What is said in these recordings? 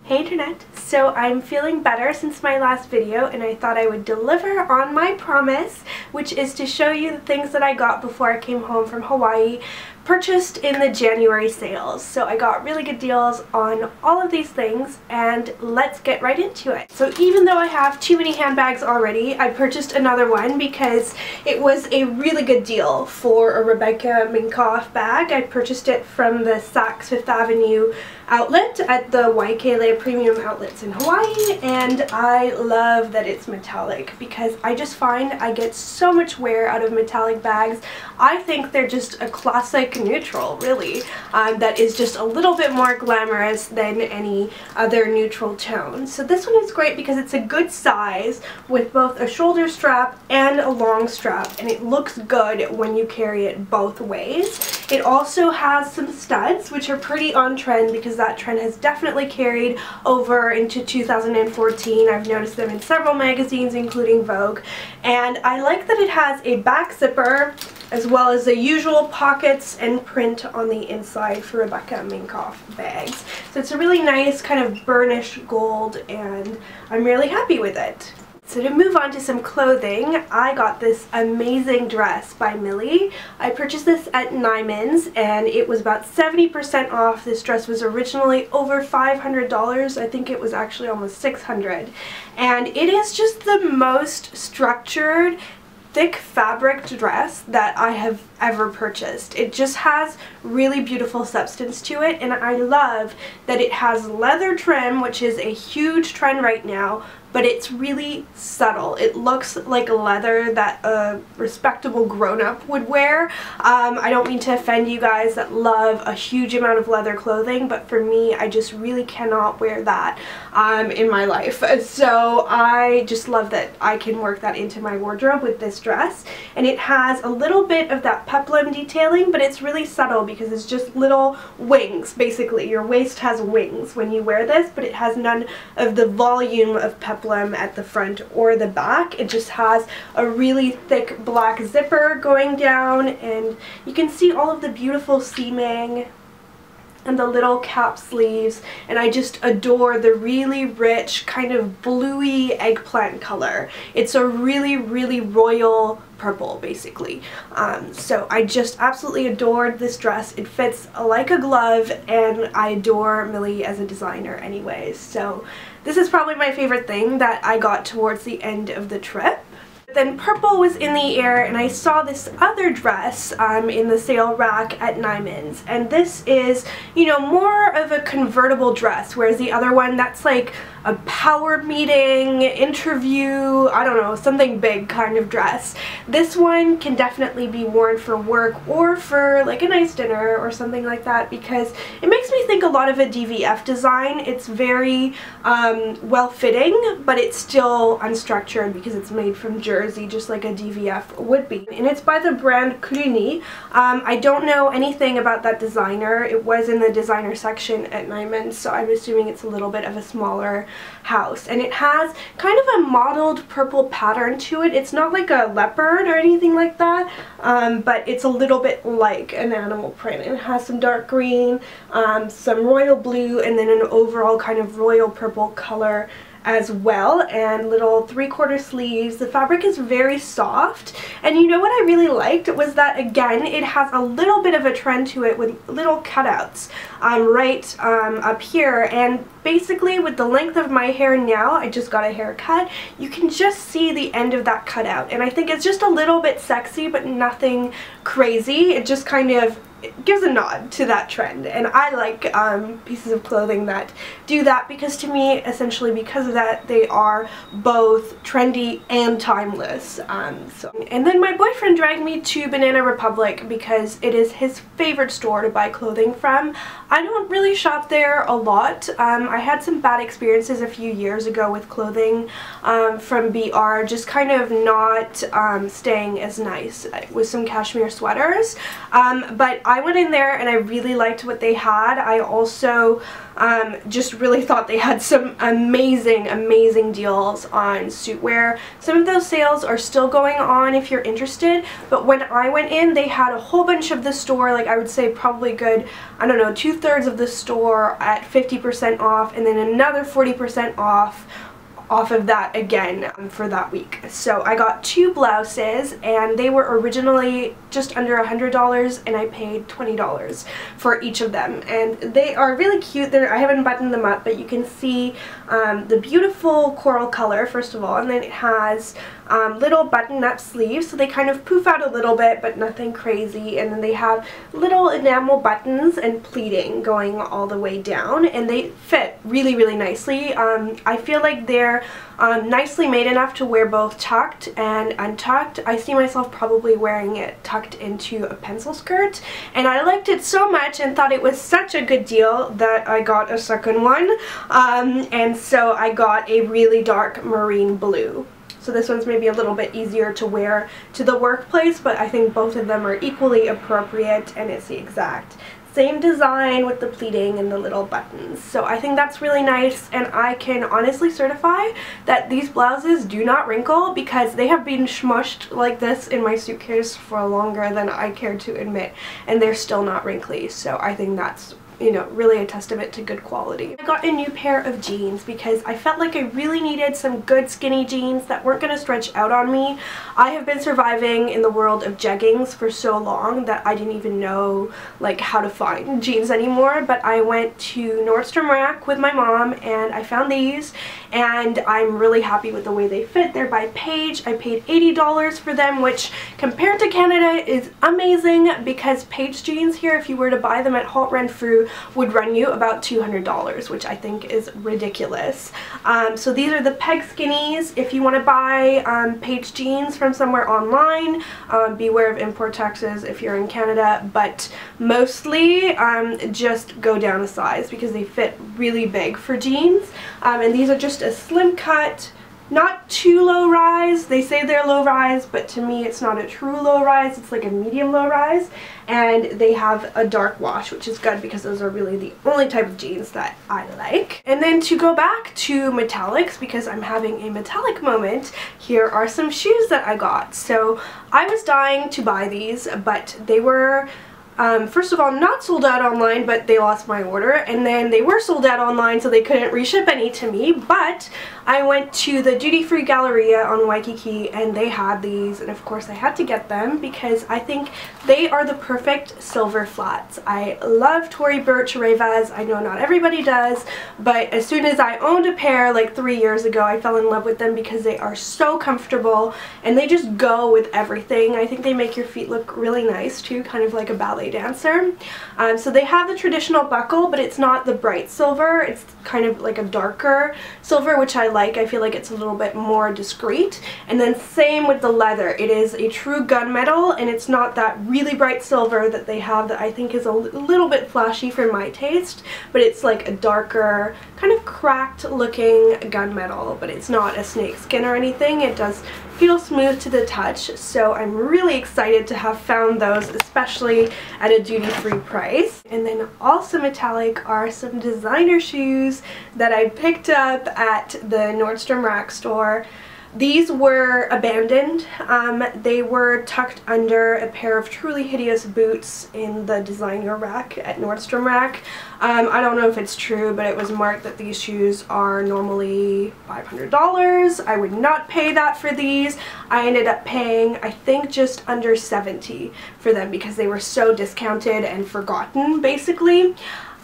Hey internet! So I'm feeling better since my last video and I thought I would deliver on my promise, which is to show you the things that I got before I came home from Hawaii, purchased in the January sales. So I got really good deals on all of these things and let's get right into it. So even though I have too many handbags already, I purchased another one because it was a really good deal for a Rebecca Minkoff bag. I purchased it from the Saks Fifth Avenue outlet at the Waikiki premium outlets in Hawaii, and I love that it's metallic because I just find I get so much wear out of metallic bags. I think they're just a classic neutral, really, that is just a little bit more glamorous than any other neutral tone. So this one is great because it's a good size with both a shoulder strap and a long strap, and it looks good when you carry it both ways. It also has some studs, which are pretty on trend because that trend has definitely carried over into 2014. I've noticed them in several magazines, including Vogue. And I like that it has a back zipper as well as the usual pockets and print on the inside for Rebecca Minkoff bags. So it's a really nice kind of burnished gold and I'm really happy with it. So to move on to some clothing, I got this amazing dress by Millie. I purchased this at Neiman's and it was about 70% off. This dress was originally over $500. I think it was actually almost $600. And it is just the most structured, thick fabric dress that I have ever purchased. It just has really beautiful substance to it, and I love that it has leather trim, which is a huge trend right now, but it's really subtle. It looks like leather that a respectable grown-up would wear. I don't mean to offend you guys that love a huge amount of leather clothing, but for me, I just really cannot wear that in my life. So I just love that I can work that into my wardrobe with this dress. And it has a little bit of that peplum detailing, but it's really subtle because it's just little wings, basically. Your waist has wings when you wear this, but it has none of the volume of peplum at the front or the back. It just has a really thick black zipper going down, and you can see all of the beautiful seaming and the little cap sleeves, and I just adore the really rich kind of bluey eggplant color. It's a really, really royal purple, basically. So I just absolutely adored this dress. It fits like a glove, and I adore Millie as a designer anyways. So this is probably my favorite thing that I got towards the end of the trip. Then purple was in the air, and I saw this other dress in the sale rack at Neiman's, and this is, you know, more of a convertible dress, whereas the other one, that's like a power meeting, interview, I don't know, something big kind of dress. This one can definitely be worn for work or for like a nice dinner or something like that because it makes me think a lot of a DVF design. It's very well-fitting, but it's still unstructured because it's made from jersey, just like a DVF would be. And it's by the brand Kurini. I don't know anything about that designer. It was in the designer section at Neiman's, so I'm assuming it's a little bit of a smaller house, and it has kind of a mottled purple pattern to it. It's not like a leopard or anything like that, but it's a little bit like an animal print. It has some dark green, some royal blue, and then an overall kind of royal purple color as well, and little 3/4 sleeves. The fabric is very soft, and you know what I really liked was that, again, it has a little bit of a trend to it with little cutouts right up here, and basically with the length of my hair now, I just got a haircut, you can just see the end of that cutout, and I think it's just a little bit sexy but nothing crazy. It just kind of gives a nod to that trend, and I like pieces of clothing that do that because to me, essentially because of that, they are both trendy and timeless. And then my boyfriend dragged me to Banana Republic because it is his favorite store to buy clothing from. I don't really shop there a lot. I had some bad experiences a few years ago with clothing from BR, just kind of not staying as nice with some cashmere sweaters, but I went in there and I really liked what they had. I also Just really thought they had some amazing deals on suitwear. Some of those sales are still going on if you're interested, but when I went in, they had a whole bunch of the store, like I would say probably good, I don't know, 2/3 of the store at 50% off, and then another 40% off of that again for that week. So I got 2 blouses, and they were originally just under $100, and I paid $20 for each of them, and they are really cute. I haven't buttoned them up, but you can see the beautiful coral color first of all, and then it has little button-up sleeves, so they kind of poof out a little bit but nothing crazy, and then they have little enamel buttons and pleating going all the way down, and they fit really nicely. I feel like they're nicely made enough to wear both tucked and untucked. I see myself probably wearing it tucked into a pencil skirt, and I liked it so much and thought it was such a good deal that I got a second one, and so I got a really dark marine blue. So this one's maybe a little bit easier to wear to the workplace, but I think both of them are equally appropriate, and it's the exact same design with the pleating and the little buttons. So I think that's really nice, and I can honestly certify that these blouses do not wrinkle because they have been smushed like this in my suitcase for longer than I care to admit, and they're still not wrinkly. So I think that's, you know, really a testament to good quality. I got a new pair of jeans because I felt like I really needed some good skinny jeans that weren't going to stretch out on me. I have been surviving in the world of jeggings for so long that I didn't even know like how to find jeans anymore, but I went to Nordstrom Rack with my mom and I found these, and I'm really happy with the way they fit. They're by Paige. I paid $80 for them, which compared to Canada is amazing because Paige jeans here, if you were to buy them at Halt Renfrew, would run you about $200, which I think is ridiculous. So these are the peg skinnies. If you want to buy Paige jeans from somewhere online, beware of import taxes if you're in Canada, but mostly just go down a size because they fit really big for jeans. And these are just a slim cut, not too low rise. They say they're low rise, but to me it's not a true low rise. It's like a medium low rise, and they have a dark wash, which is good because those are really the only type of jeans that I like. And then to go back to metallics, because I'm having a metallic moment, here are some shoes that I got. So I was dying to buy these, but they were first of all, not sold out online, but they lost my order, and then they were sold out online, so they couldn't reship any to me, but I went to the duty-free Galleria on Waikiki, and they had these, and of course I had to get them because I think they are the perfect silver flats. I love Tory Burch Revas. I know not everybody does, but as soon as I owned a pair like 3 years ago, I fell in love with them because they are so comfortable, and they just go with everything. I think they make your feet look really nice too, kind of like a ballet dancer. So they have the traditional buckle, but it's not the bright silver. It's kind of like a darker silver, which I like. I feel like it's a little bit more discreet. And then same with the leather. It is a true gunmetal, and it's not that really bright silver that they have that I think is a little bit flashy for my taste, but it's like a darker, kind of cracked looking gunmetal, but it's not a snake skin or anything. It does feel smooth to the touch, so I'm really excited to have found those, especially at a duty-free price. And then also metallic are some designer shoes that I picked up at the Nordstrom Rack store. These were abandoned. They were tucked under a pair of truly hideous boots in the designer rack at Nordstrom Rack. I don't know if it's true, but it was marked that these shoes are normally $500. I would not pay that for these. I ended up paying, I think, just under $70 for them because they were so discounted and forgotten, basically.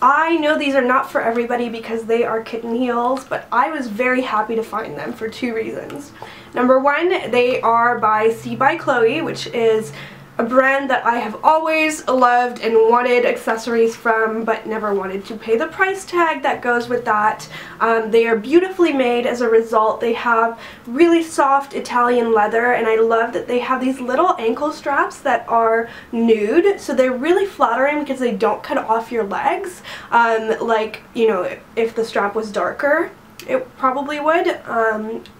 I know these are not for everybody because they are kitten heels, but I was very happy to find them for 2 reasons. Number one, they are by C by Chloe, which is a brand that I have always loved and wanted accessories from, but never wanted to pay the price tag that goes with that. They are beautifully made as a result. They have really soft Italian leather, and I love that they have these little ankle straps that are nude, so they're really flattering because they don't cut off your legs, like, you know, if the strap was darker. It probably would,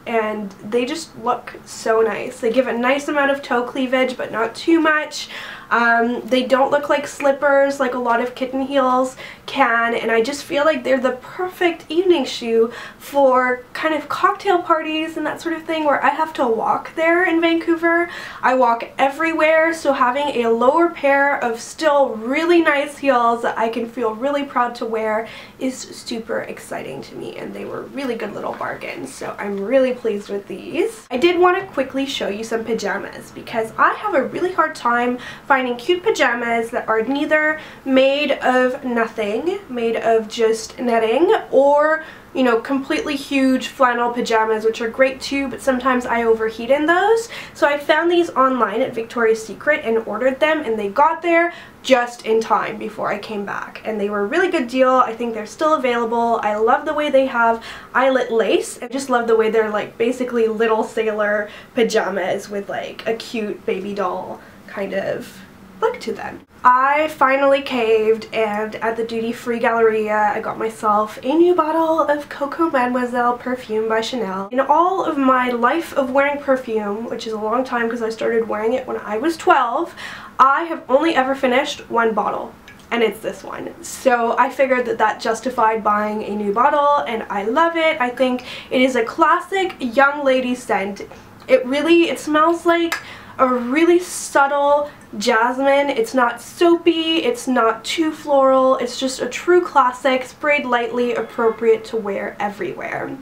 and they just look so nice. They give a nice amount of toe cleavage, but not too much. They don't look like slippers like a lot of kitten heels can, and I just feel like they're the perfect evening shoe for kind of cocktail parties and that sort of thing where I have to walk there in Vancouver. I walk everywhere, so having a lower pair of still really nice heels that I can feel really proud to wear is super exciting to me, and they were really good little bargains, so I'm really pleased with these. I did want to quickly show you some pajamas because I have a really hard time finding cute pajamas that are neither made of nothing, made of just netting, or you know, completely huge flannel pajamas, which are great too, but sometimes I overheat in those. So I found these online at Victoria's Secret and ordered them, and they got there just in time before I came back, and they were a really good deal. I think they're still available. I love the way they have eyelet lace. I just love the way they're like basically little sailor pajamas with like a cute baby doll kind of look to them. I finally caved, and at the duty-free Galleria I got myself a new bottle of Coco Mademoiselle Perfume by Chanel. In all of my life of wearing perfume, which is a long time because I started wearing it when I was 12, I have only ever finished one bottle, and it's this one. So I figured that that justified buying a new bottle, and I love it. I think it is a classic young lady scent. It smells like a really subtle jasmine. It's not soapy, it's not too floral, it's just a true classic, sprayed lightly, appropriate to wear everywhere.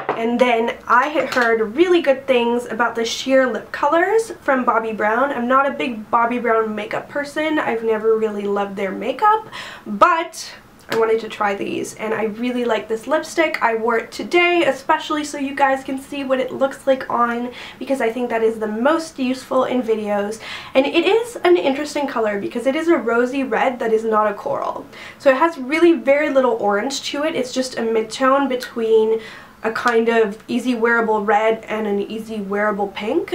And then I had heard really good things about the sheer lip colors from Bobbi Brown. I'm not a big Bobbi Brown makeup person. I've never really loved their makeup, but I wanted to try these, and I really like this lipstick. I wore it today especially so you guys can see what it looks like on, because I think that is the most useful in videos. And it is an interesting color because it is a rosy red that is not a coral. So it has really very little orange to it. It's just a mid-tone between a kind of easy wearable red and an easy wearable pink.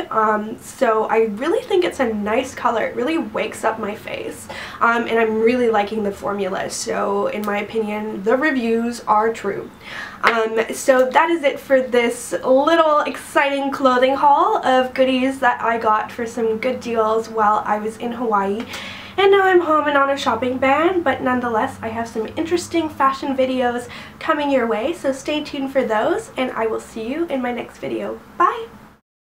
So I really think it's a nice color. It really wakes up my face, and I'm really liking the formula. So in my opinion, the reviews are true. So that is it for this little exciting clothing haul of goodies that I got for some good deals while I was in Hawaii. And now I'm home and on a shopping ban, but nonetheless I have some interesting fashion videos coming your way, so stay tuned for those, and I will see you in my next video. Bye!